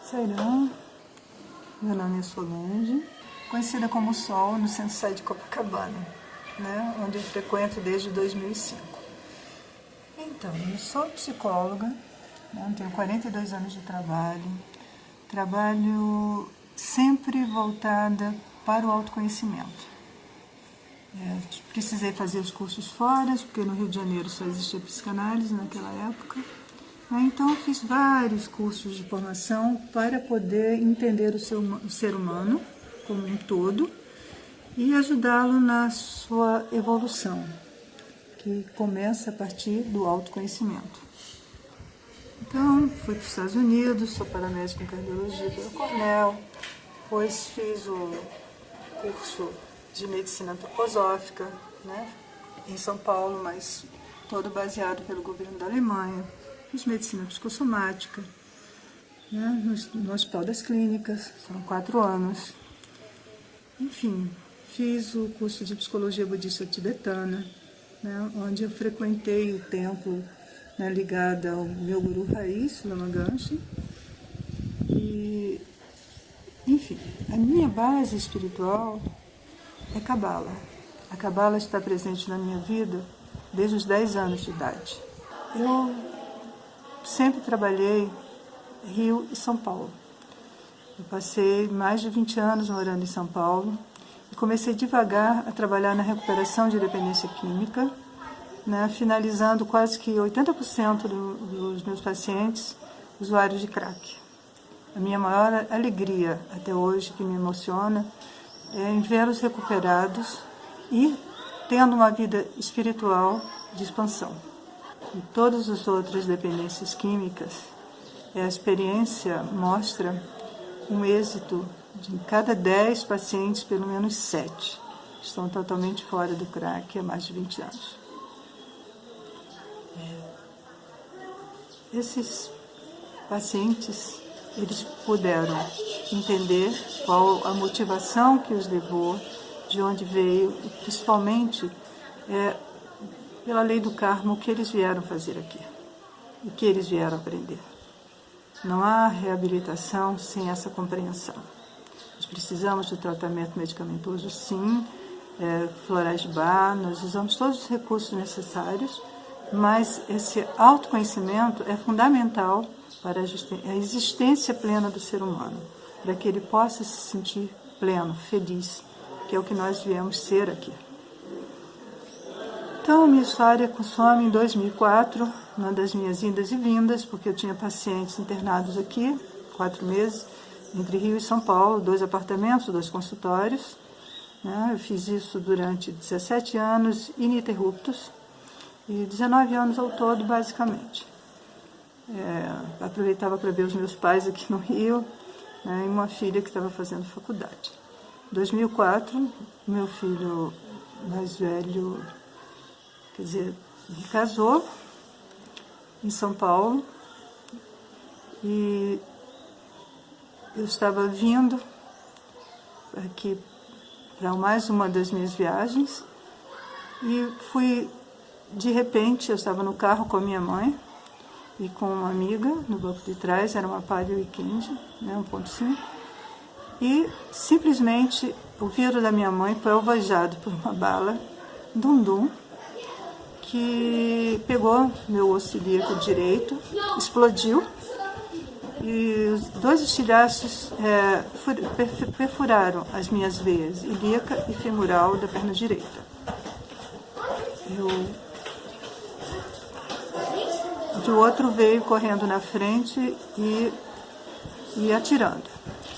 Sairão, meu nome é Solange, conhecida como Sol no Centro Sai de Copacabana, né, onde eu frequento desde 2005. Então, eu sou psicóloga, né, tenho 42 anos de trabalho sempre voltada para o autoconhecimento. Precisei fazer os cursos fora, porque no Rio de Janeiro só existia psicanálise naquela época. Então, eu fiz vários cursos de formação para poder entender o ser humano como um todo e ajudá-lo na sua evolução, que começa a partir do autoconhecimento. Então, fui para os Estados Unidos, sou paramédica em cardiologia pelo Cornell, depois fiz o curso de medicina antroposófica, né, em São Paulo, mas todo baseado pelo governo da Alemanha. Fiz medicina psicossomática, né, no Hospital das Clínicas, foram 4 anos. Enfim, fiz o curso de psicologia budista tibetana, né, onde eu frequentei o templo, né, ligado ao meu guru raiz, Lama Ganchen. E, enfim, a minha base espiritual é Cabala. A Cabala está presente na minha vida desde os 10 anos de idade. Eu sempre trabalhei Rio e São Paulo. Eu passei mais de 20 anos morando em São Paulo e comecei devagar a trabalhar na recuperação de dependência química, né, finalizando quase que 80% dos meus pacientes usuários de crack. A minha maior alegria até hoje, que me emociona, é em vê-los recuperados e tendo uma vida espiritual de expansão. Em todas as outras dependências químicas, a experiência mostra um êxito de cada 10 pacientes, pelo menos 7 estão totalmente fora do crack há mais de 20 anos. Esses pacientes, eles puderam entender qual a motivação que os levou, de onde veio, e principalmente pela lei do karma, o que eles vieram fazer aqui, o que eles vieram aprender. Não há reabilitação sem essa compreensão. Nós precisamos de tratamento medicamentoso, sim, florais de Bach, nós usamos todos os recursos necessários, mas esse autoconhecimento é fundamental para a existência plena do ser humano, para que ele possa se sentir pleno, feliz, que é o que nós viemos ser aqui. Então, minha história consome em 2004, uma das minhas indas e vindas, porque eu tinha pacientes internados aqui, 4 meses, entre Rio e São Paulo, 2 apartamentos, 2 consultórios. Né? Eu fiz isso durante 17 anos ininterruptos, e 19 anos ao todo, basicamente. Aproveitava para ver os meus pais aqui no Rio, né, e uma filha que estava fazendo faculdade. Em 2004, meu filho mais velho, me casou em São Paulo, e eu estava vindo aqui para mais uma das minhas viagens, e de repente, eu estava no carro com a minha mãe e com uma amiga no banco de trás, era uma Palio Weekend, né, 1.5, e simplesmente o vidro da minha mãe foi alvejado por uma bala dum-dum, que pegou meu osso ilíaco direito, explodiu, e os 2 estilhaços perfuraram as minhas veias ilíaca e femoral da perna direita. O outro veio correndo na frente e atirando.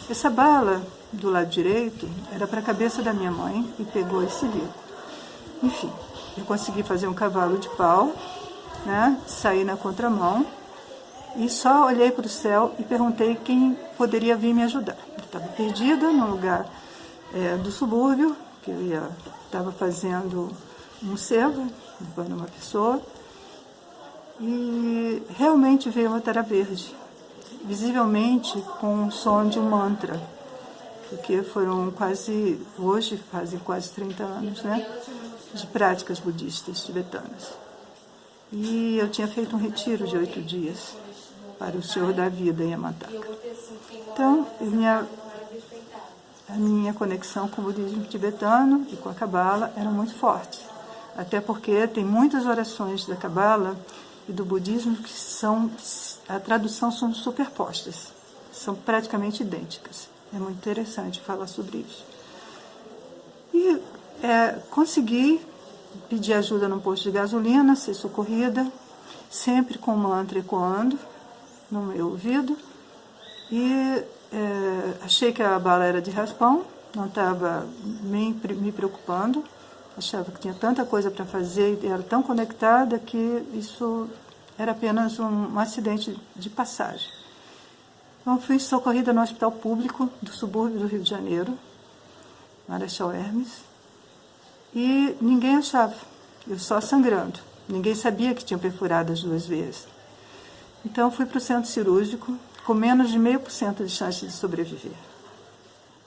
Essa bala do lado direito era para a cabeça da minha mãe e pegou esse ilíaco. Enfim, eu consegui fazer um cavalo de pau, né, sair na contramão e só olhei para o céu e perguntei quem poderia vir me ajudar. Eu estava perdida num lugar do subúrbio, que eu estava fazendo um servo, levando uma pessoa, e realmente veio uma tara verde, visivelmente com o som de um mantra, porque hoje fazem quase 30 anos, né, de práticas budistas tibetanas. E eu tinha feito um retiro de 8 dias. para o Senhor da vida em Yamantaka. Então, a minha conexão com o budismo tibetano e com a Cabala era muito forte. Até porque tem muitas orações da Cabala e do budismo que a tradução são superpostas, são praticamente idênticas. É muito interessante falar sobre isso. E consegui pedir ajuda num posto de gasolina, ser socorrida, sempre com o mantra ecoando no meu ouvido. E achei que a bala era de raspão, não estava me preocupando, achava que tinha tanta coisa para fazer e era tão conectada que isso era apenas um acidente de passagem. Então, fui socorrida no hospital público do subúrbio do Rio de Janeiro, Marechal Hermes, e ninguém achava, eu só sangrando. Ninguém sabia que tinha perfurado as 2 vezes. Então, fui para o centro cirúrgico com menos de 0,5% de chance de sobreviver.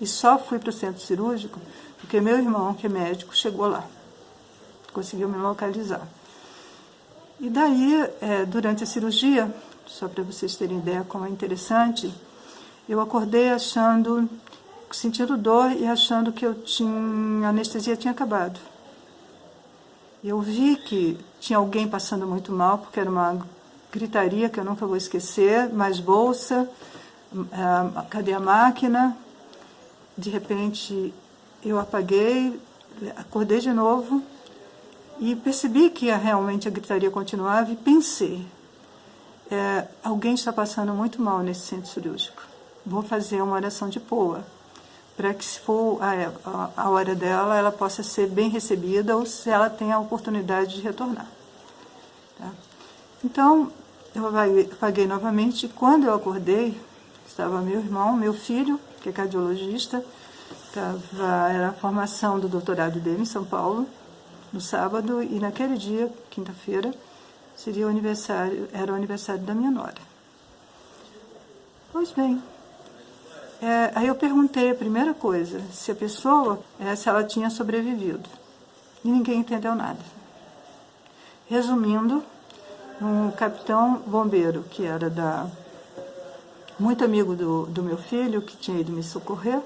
E só fui para o centro cirúrgico porque meu irmão, que é médico, chegou lá, conseguiu me localizar. E daí, durante a cirurgia, só para vocês terem ideia como é interessante, eu acordei sentindo dor e achando que a anestesia tinha acabado. Eu vi que tinha alguém passando muito mal, porque era uma gritaria que eu nunca vou esquecer, mais bolsa, cadê a máquina? De repente, eu apaguei, acordei de novo e percebi que realmente a gritaria continuava e pensei, alguém está passando muito mal nesse centro cirúrgico. Vou fazer uma oração de Poa, para que, se for a hora dela, ela possa ser bem recebida ou se ela tem a oportunidade de retornar. Tá? Então, eu apaguei novamente e quando eu estava meu irmão, meu filho, que é cardiologista, era a formação do doutorado dele em São Paulo, no sábado, e naquele dia, quinta-feira, era o aniversário da minha nora. Pois bem, aí eu perguntei a primeira coisa, se ela tinha sobrevivido. E ninguém entendeu nada. Resumindo, um capitão bombeiro, que era muito amigo do meu filho, que tinha ido me socorrer,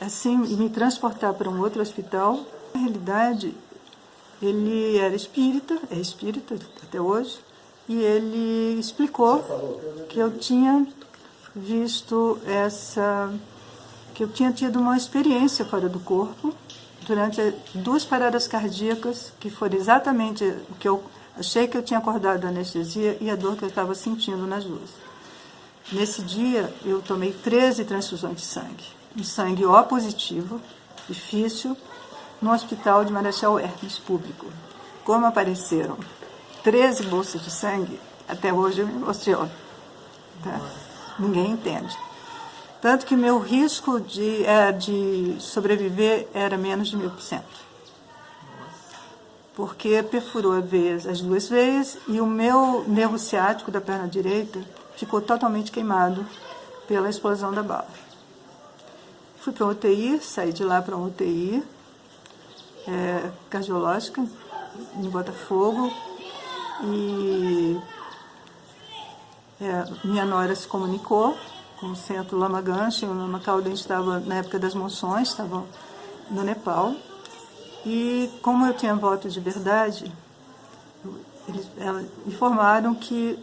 assim, e me transportar para um outro hospital. Na realidade, ele era espírita, é espírita até hoje, e ele explicou que eu tinha que eu tinha tido uma experiência fora do corpo durante 2 paradas cardíacas, que foram exatamente o que eu achei que eu tinha acordado da anestesia e a dor que eu estava sentindo nas 2. Nesse dia, eu tomei 13 transfusões de sangue. Um sangue O positivo, difícil, no hospital de Marechal Hermes, público. Como apareceram 13 bolsas de sangue, até hoje eu me emociono. Tá? Ninguém entende. Tanto que meu risco de sobreviver era menos de 1000%. Porque perfurou as 2 veias e o meu nervo ciático da perna direita ficou totalmente queimado pela explosão da bala. Fui para a UTI, saí de lá para uma UTI cardiológica em Botafogo e minha nora se comunicou com o centro Lama Ganchen. O Lama Cauden estava, na época das monções, estava no Nepal. E como eu tinha voto de verdade, eles informaram que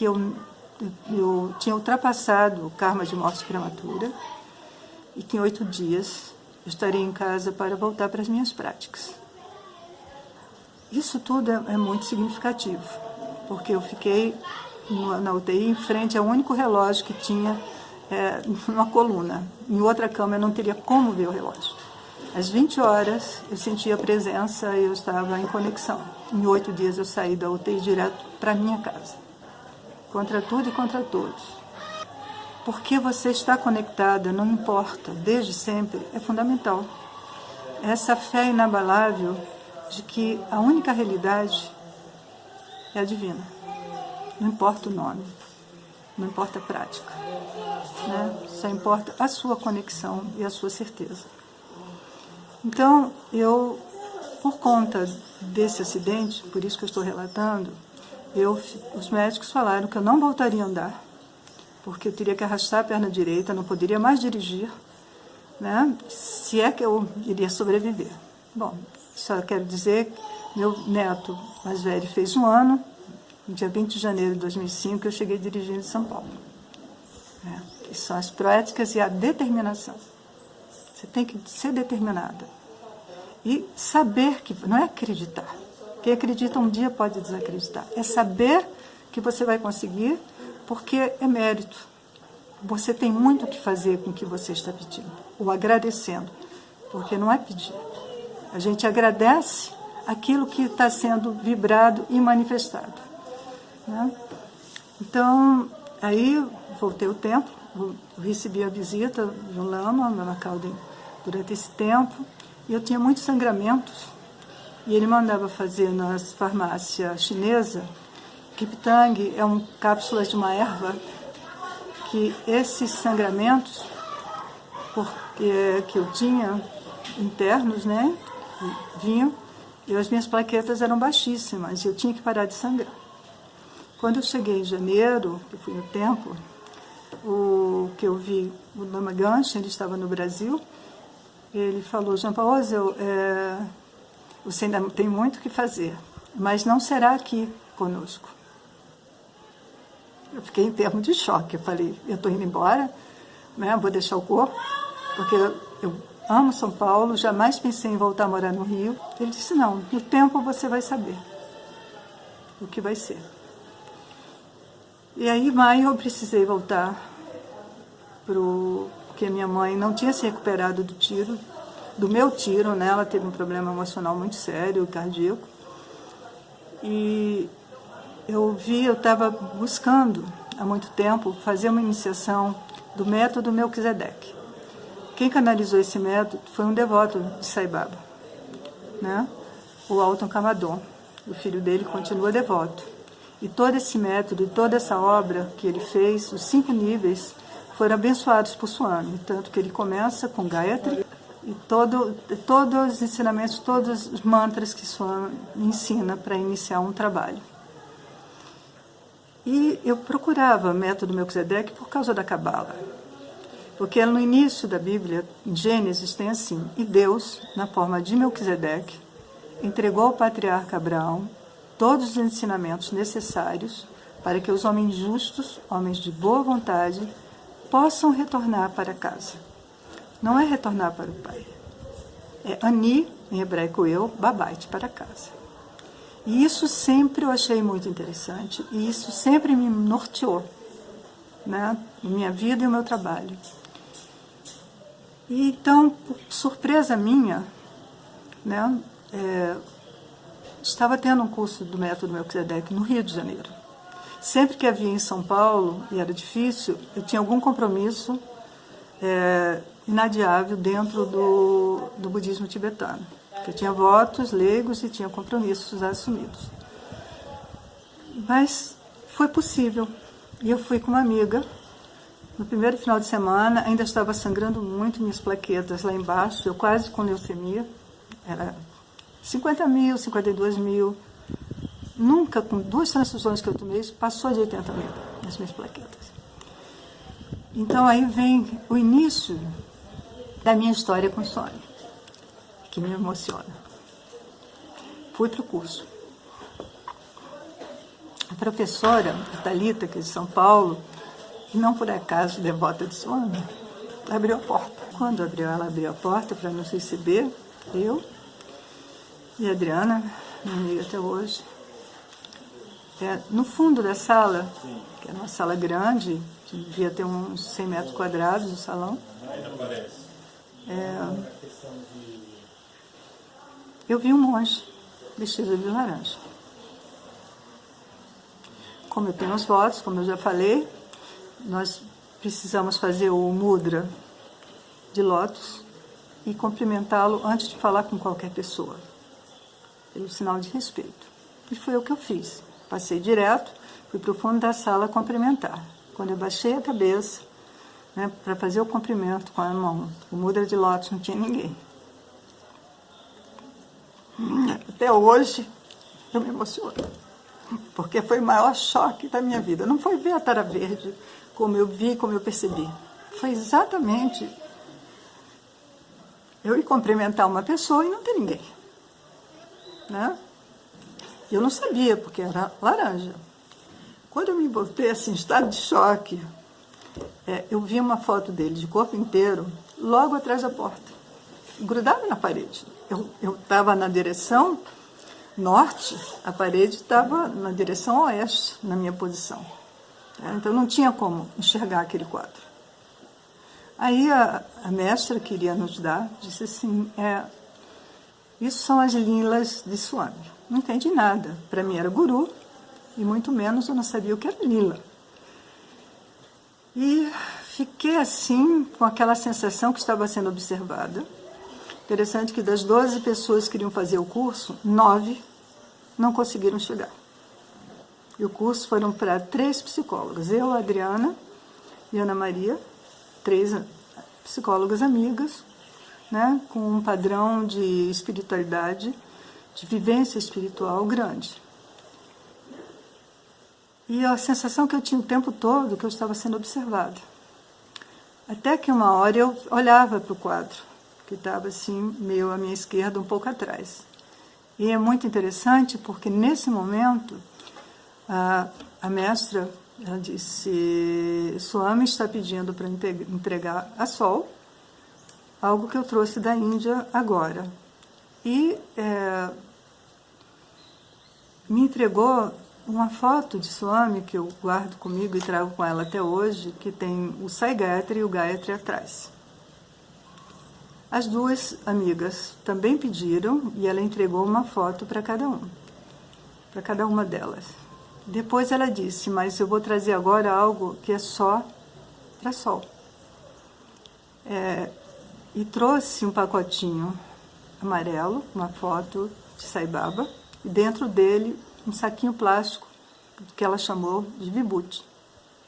eu tinha ultrapassado o karma de morte prematura e que em 8 dias eu estaria em casa para voltar para as minhas práticas. Isso tudo é muito significativo, porque eu fiquei na UTI em frente ao único relógio que tinha numa coluna. Em outra cama eu não teria como ver o relógio. Às 20 horas eu sentia a presença e eu estava em conexão. Em 8 dias eu saí da UTI direto para minha casa. Contra tudo e contra todos. Porque você está conectada, não importa, desde sempre, é fundamental. Essa fé inabalável de que a única realidade é a divina. Não importa o nome, não importa a prática, né? Só importa a sua conexão e a sua certeza. Então, por conta desse acidente, por isso que eu estou relatando, os médicos falaram que eu não voltaria a andar, porque eu teria que arrastar a perna direita, não poderia mais dirigir, né? Se é que eu iria sobreviver. Bom, só quero dizer que meu neto mais velho fez 1 ano, no dia 20 de janeiro de 2005, eu cheguei dirigindo em São Paulo. Que são as práticas e a determinação. Você tem que ser determinada. E saber que, não é acreditar. Quem acredita um dia pode desacreditar. É saber que você vai conseguir, porque é mérito. Você tem muito o que fazer com o que você está pedindo, ou agradecendo, porque não é pedir. A gente agradece aquilo que está sendo vibrado e manifestado, né? Então, aí voltei o tempo, eu recebi a visita do Lama, meu Macalden, durante esse tempo, e eu tinha muitos sangramentos, e ele mandava fazer nas farmácias chinesas, Kiptang, cápsulas de uma erva, que esses sangramentos que eu tinha internos, né, vinham, e as minhas plaquetas eram baixíssimas, e eu tinha que parar de sangrar. Quando eu cheguei em janeiro, que fui no templo, o que eu vi, o Lama Ganchen, ele estava no Brasil, ele falou: Jean Paul, você ainda tem muito o que fazer, mas não será aqui conosco. Eu fiquei em termos de choque. Eu falei: eu estou indo embora, né? Vou deixar o corpo, porque eu amo São Paulo, jamais pensei em voltar a morar no Rio. Ele disse: não, no tempo você vai saber o que vai ser. E aí, em maio, eu precisei voltar, porque minha mãe não tinha se recuperado do meu tiro, né? Ela teve um problema emocional muito sério, cardíaco. E eu estava buscando há muito tempo fazer uma iniciação do método Melquisedeque. Quem canalizou esse método foi um devoto de Sai Baba, né? O Alton Kamadon. O filho dele continua devoto. E todo esse método, toda essa obra que ele fez, os 5 níveis, foram abençoados por Swami. Tanto que ele começa com Gayatri e todos os ensinamentos, todos os mantras que Swami ensina para iniciar um trabalho. E eu procurava o método Melquisedeque por causa da Cabala. Porque no início da Bíblia, em Gênesis, tem assim: e Deus, na forma de Melquisedeque, entregou ao patriarca Abraão todos os ensinamentos necessários para que os homens justos, homens de boa vontade, possam retornar para casa. Não é retornar para o pai. É Ani, em hebraico eu, Babait, para casa. E isso sempre eu achei muito interessante, e isso sempre me norteou, né, na minha vida e no meu trabalho. E então, por surpresa minha, né, estava tendo um curso do método Melquisedeque no Rio de Janeiro. Sempre que havia em São Paulo, e era difícil, eu tinha algum compromisso inadiável dentro do budismo tibetano. Eu tinha votos leigos e tinha compromissos assumidos. Mas foi possível. E eu fui com uma amiga. No primeiro final de semana, ainda estava sangrando muito minhas plaquetas lá embaixo. Eu quase com leucemia. Era 50 mil, 52 mil. Nunca, com 2 transfusões que eu tomei, passou de 80 mil nas minhas plaquetas. Então aí vem o início da minha história com Swami, que me emociona. Fui para o curso. A professora, a Thalita, que é de São Paulo, e não por acaso devota de Swami, abriu a porta. Quando ela abriu a porta para nos receber, eu e a Adriana, minha amiga até hoje, no fundo da sala, que era uma sala grande, que devia ter uns 100 metros quadrados, o salão, eu vi um monge vestido de laranja. Como eu tenho os votos, como eu já falei, nós precisamos fazer o mudra de lótus e cumprimentá-lo antes de falar com qualquer pessoa, pelo sinal de respeito. E foi o que eu fiz. Passei direto, fui para o fundo da sala cumprimentar. Quando eu baixei a cabeça, né, para fazer o cumprimento com a mão, o mudra de lótus, não tinha ninguém. Até hoje eu me emociono, porque foi o maior choque da minha vida. Não foi ver a tara verde como eu vi, como eu percebi. Foi exatamente eu ir cumprimentar uma pessoa e não ter ninguém, né? Eu não sabia, porque era laranja. Quando eu me voltei assim, em estado de choque, eu vi uma foto dele de corpo inteiro logo atrás da porta, grudado na parede. Eu estava na direção norte, a parede estava na direção oeste, na minha posição. Então não tinha como enxergar aquele quadro. Aí a mestra que iria nos dar disse assim, isso são as lilas de Swami. Não entendi nada. Para mim era guru, e muito menos eu não sabia o que era lila. E fiquei assim, com aquela sensação que estava sendo observada. Interessante que das 12 pessoas que iriam fazer o curso, 9 não conseguiram chegar. E o curso foram para 3 psicólogas, eu, a Adriana e a Ana Maria, 3 psicólogas amigas, né, com um padrão de espiritualidade, de vivência espiritual grande. E a sensação que eu tinha o tempo todo, que eu estava sendo observada. Até que uma hora eu olhava para o quadro, que estava assim, meio à minha esquerda, um pouco atrás. E é muito interessante, porque nesse momento, a mestra, ela disse, Swami está pedindo para entregar a Sol, algo que eu trouxe da Índia agora. E me entregou uma foto de Swami, que eu guardo comigo e trago com ela até hoje, que tem o Sai Gayatri e o Gayatri atrás. As 2 amigas também pediram, e ela entregou uma foto para cada uma delas. Depois ela disse, mas eu vou trazer agora algo que é só para Sol. E trouxe um pacotinho amarelo, uma foto de Sai Baba, e dentro dele um saquinho plástico que ela chamou de Vibhuti,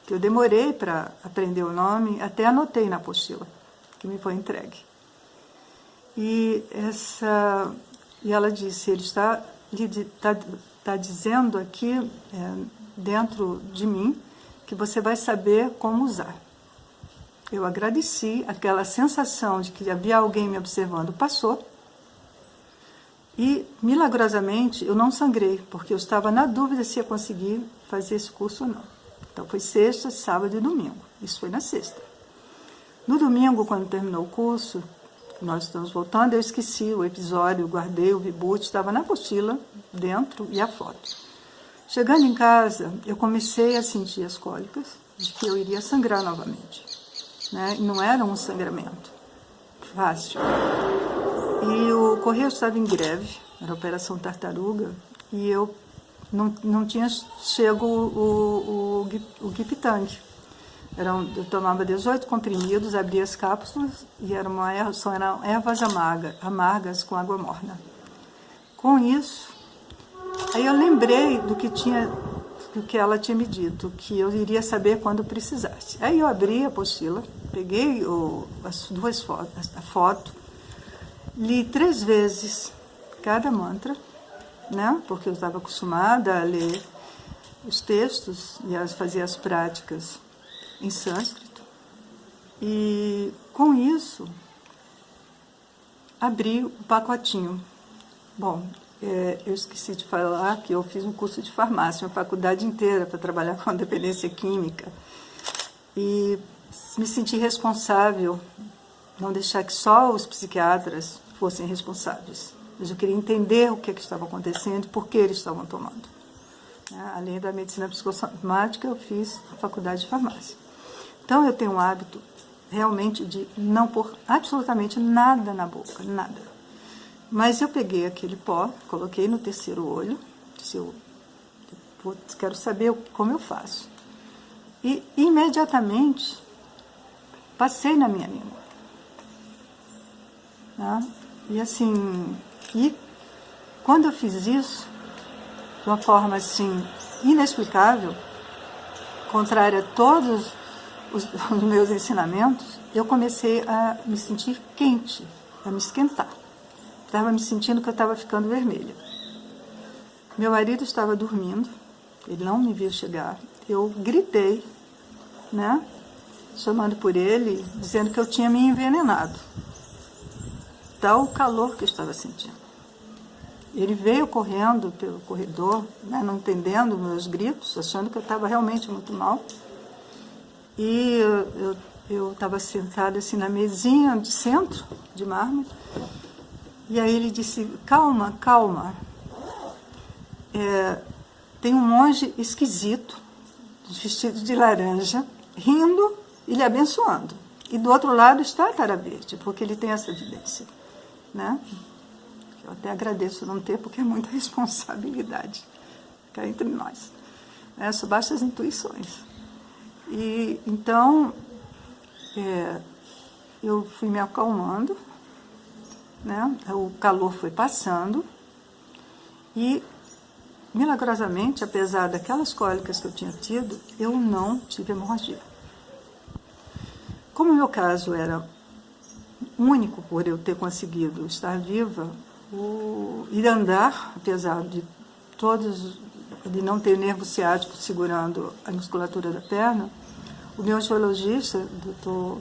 que eu demorei para aprender o nome, até anotei na apostila, que me foi entregue. E ela disse, ele está dizendo aqui, dentro de mim, que você vai saber como usar. Eu agradeci, aquela sensação de que havia alguém me observando passou, e, milagrosamente, eu não sangrei, porque eu estava na dúvida se ia conseguir fazer esse curso ou não. Então, foi sexta, sábado e domingo. Isso foi na sexta. No domingo, quando terminou o curso, nós estamos voltando, eu esqueci o episódio, guardei o Vibhuti, estava na apostila, dentro, e a foto. Chegando em casa, eu comecei a sentir as cólicas, de que eu iria sangrar novamente, né? E não era um sangramento fácil. E o Correio estava em greve, era a Operação Tartaruga, e eu não tinha chego o Giptang. Eu tomava 18 comprimidos, abria as cápsulas, e eram ervas amargas com água morna. Com isso, aí eu lembrei do que ela tinha me dito, que eu iria saber quando precisasse. Aí eu abri a apostila, peguei as 2 fotos, a foto, li 3 vezes cada mantra, né? Porque eu estava acostumada a ler os textos e a fazer as práticas em sânscrito. E com isso, abri o pacotinho. Bom, eu esqueci de falar que eu fiz um curso de farmácia, uma faculdade inteira para trabalhar com a dependência química. E me senti responsável, não deixar que só os psiquiatras fossem responsáveis. Mas eu queria entender o que estava acontecendo e por que eles estavam tomando. Além da medicina psicossomática, eu fiz a faculdade de farmácia. Então, eu tenho um hábito realmente de não pôr absolutamente nada na boca, nada. Mas eu peguei aquele pó, coloquei no terceiro olho, disse, quero saber como eu faço. E imediatamente passei na minha língua. E assim, quando eu fiz isso, de uma forma assim, inexplicável, contrária a todos os meus ensinamentos, eu comecei a me sentir quente, a me esquentar. Estava me sentindo que eu estava ficando vermelha. Meu marido estava dormindo, ele não me viu chegar. Eu gritei, né? Chamando por ele, dizendo que eu tinha me envenenado. Tal o calor que eu estava sentindo. Ele veio correndo pelo corredor, né, não entendendo meus gritos, achando que eu estava realmente muito mal. E eu estava sentada assim na mesinha de centro, de mármore. E aí ele disse, calma, calma. Tem um monge esquisito, vestido de laranja, rindo e lhe abençoando. E do outro lado está a Tara Verde, porque ele tem essa evidência, né? Eu até agradeço não ter, porque é muita responsabilidade cá entre nós. Só basta as intuições. E então eu fui me acalmando, né? O calor foi passando e, milagrosamente, apesar daquelas cólicas que eu tinha tido, eu não tive hemorragia. Como o meu caso era único por eu ter conseguido estar viva, ir andar, apesar de não ter nervo ciático segurando a musculatura da perna, o meu angiologista, doutor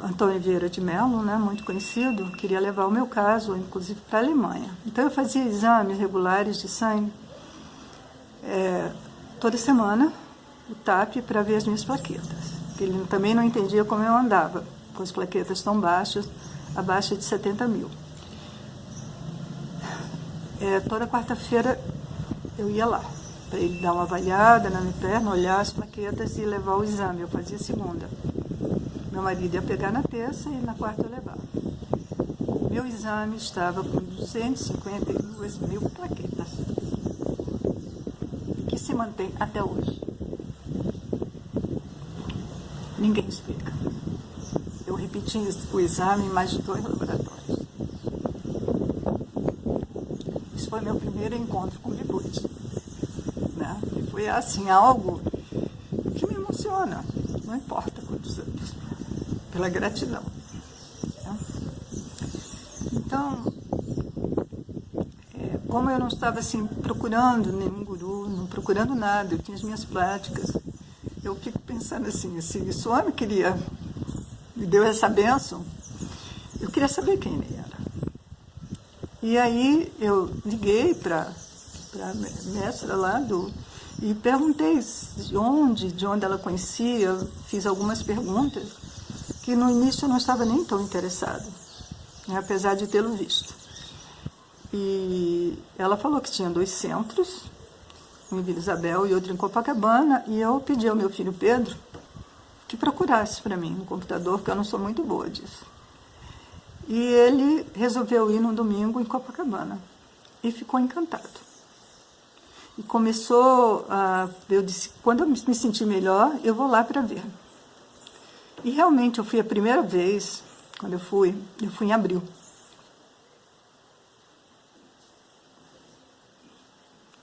Antônio Vieira de Mello, né, muito conhecido, queria levar o meu caso, inclusive, para a Alemanha. Então, eu fazia exames regulares de sangue toda semana, o TAP, para ver as minhas plaquetas. Ele também não entendia como eu andava, com as plaquetas tão baixas, abaixo de 70 mil. Toda quarta-feira eu ia lá, para ele dar uma avaliada na minha perna, olhar as plaquetas e levar o exame. Eu fazia segunda. Meu marido ia pegar na terça e na quarta eu levava. Meu exame estava com 252 mil plaquetas, que se mantém até hoje. Ninguém explica. Eu repeti o exame em mais de 2 laboratórios. Isso foi meu primeiro encontro com virtude, né? E foi assim, algo que me emociona, não importa quantos anos, pela gratidão, né? Então, como eu não estava assim procurando nenhum guru, não procurando nada, eu tinha as minhas práticas, eu fico pensando assim, se o homem me deu essa bênção, eu queria saber quem ele era. E aí eu liguei para a mestra lá e perguntei de onde ela conhecia, fiz algumas perguntas, que no início eu não estava nem tão interessada, né, apesar de tê-lo visto. E ela falou que tinha 2 centros, um em Vila Isabel e outro em Copacabana, e eu pedi ao meu filho Pedro que procurasse para mim no computador, porque eu não sou muito boa disso. E ele resolveu ir num domingo em Copacabana e ficou encantado. E eu disse, quando eu me sentir melhor, eu vou lá para ver. E realmente eu fui a primeira vez, quando eu fui em abril.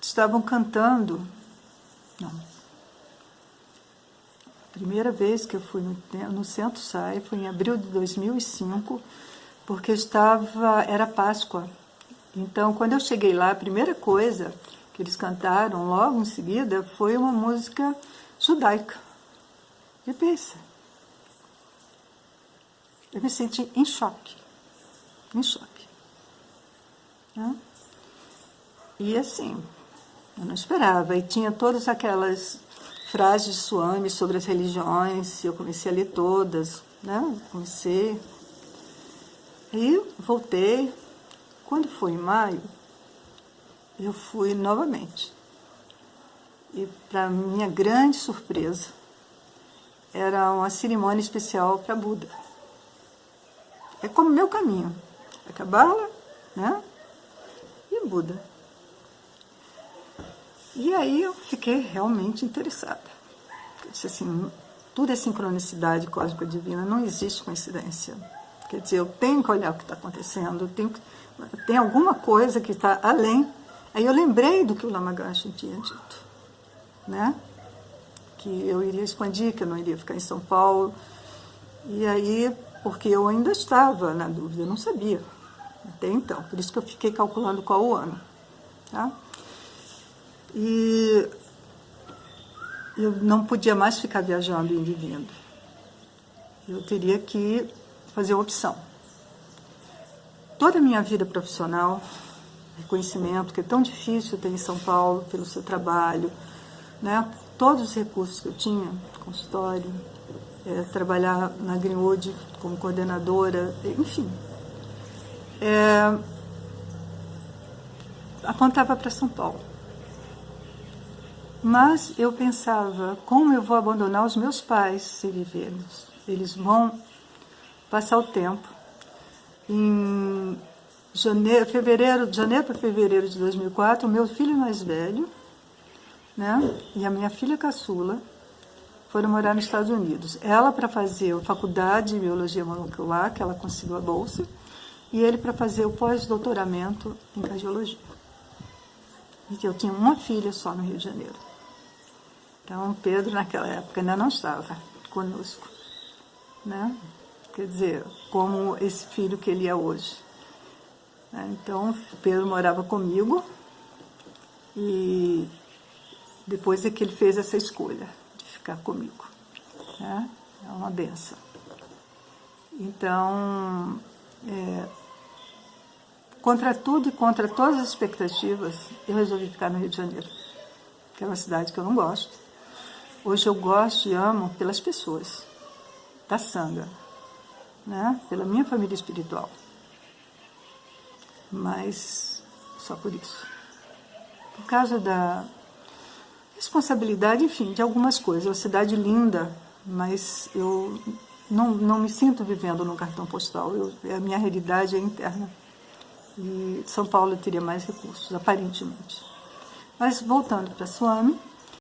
Estavam cantando, primeira vez que eu fui no Centro Sai, foi em abril de 2005, porque era Páscoa. Então, quando eu cheguei lá, a primeira coisa que eles cantaram logo em seguida foi uma música judaica. E pensa, eu me senti em choque, né? E assim, eu não esperava. E tinha todas aquelas frases de Swami sobre as religiões, eu comecei a ler todas, né? E voltei. Quando foi em maio, eu fui novamente. E, para minha grande surpresa, era uma cerimônia especial para Buda. É como meu caminho. A Cabala, né? E Buda. E aí eu fiquei realmente interessada. Eu disse assim, tudo é sincronicidade cósmica divina, não existe coincidência. Quer dizer, eu tenho que olhar o que está acontecendo, tem alguma coisa que está além. Aí eu lembrei do que o Lama Garchen tinha dito, né? Que eu iria expandir, que eu não iria ficar em São Paulo. E aí, porque eu ainda estava na dúvida, eu não sabia até então. Por isso que eu fiquei calculando qual o ano, tá? E eu não podia mais ficar viajando e indo e vindo. Eu teria que fazer opção. Toda a minha vida profissional, reconhecimento, que é tão difícil ter em São Paulo pelo seu trabalho, né? Todos os recursos que eu tinha, consultório, trabalhar na Greenwood como coordenadora, enfim, apontava para São Paulo. Mas eu pensava, como eu vou abandonar os meus pais se viverem? Eles vão passar o tempo. Em janeiro para fevereiro de 2004, o meu filho mais velho, né, e a minha filha caçula foram morar nos Estados Unidos. Ela para fazer a faculdade de biologia molecular, que ela conseguiu a bolsa, e ele para fazer o pós-doutoramento em cardiologia. E eu tinha uma filha só no Rio de Janeiro. Então, Pedro, naquela época, ainda não estava conosco, né? Quer dizer, como esse filho que ele é hoje. Então, Pedro morava comigo e depois é que ele fez essa escolha de ficar comigo. Né? É uma benção. Então, contra tudo e contra todas as expectativas, eu resolvi ficar no Rio de Janeiro, que é uma cidade que eu não gosto. Hoje eu gosto e amo pelas pessoas, da sanga, né? Pela minha família espiritual. Mas só por isso. Por causa da responsabilidade, enfim, de algumas coisas. É uma cidade linda, mas eu não me sinto vivendo num cartão postal. A minha realidade é interna. E São Paulo teria mais recursos, aparentemente. Mas voltando para Suami,